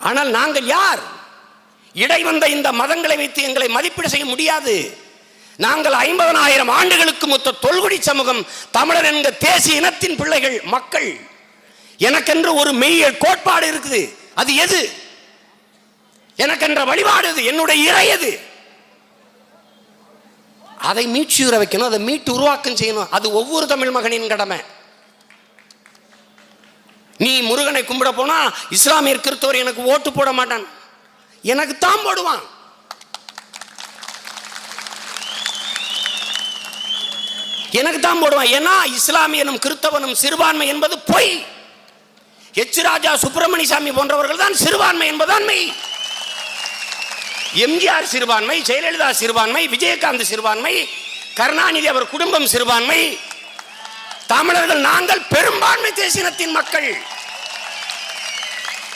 ஆனால் நாங்கள் யார்? இடை வந்த இந்த மதங்களை வைத்து எங்களை மதிப்பீடு செய்ய முடியாது. நாங்கள் 50,000 ஆண்டுகளுக்கு மொத்த தொல்குடி சமூகம், தமிழர் என்கிற தேசிய இனத்தின் பிள்ளைகள், மக்கள். எனக்கென்று ஒரு மெய்யியல் கோட்பாடு இருக்குது. அது எது? எனக்கென்ற வழிபாடு எது? என்னுடைய இறை எது? அதை மீட்சியுற வைக்கணும், அதை மீட்டு உருவாக்கம் செய்யணும். அது ஒவ்வொரு தமிழ் மகனின் கடமை. நீ முருகனை கும்பிட போனா இஸ்லாமியர் கிறிஸ்தவர் எனக்கு ஓட்டு போட மாட்டான், எனக்கு தான் போடுவான். எனக்கு தான் போடுவான். ஏன்னா இஸ்லாமியனும் கிறிஸ்தவனும் சிறுபான்மை என்பது பொய். எச் ராஜா, சுப்பிரமணிய சாமி போன்றவர்கள் தான் சிறுபான்மை என்பதான் மெய். எம்ஜிஆர் சிறுபான்மை, ஜெயலலிதா சிறுபான்மை, விஜயகாந்த் சிறுபான்மை, கருணாநிதி அவர் குடும்பம் சிறுபான்மை. தமிழர்கள் நாங்கள் பெரும்பான்மை தேசியத்தின் மக்கள்.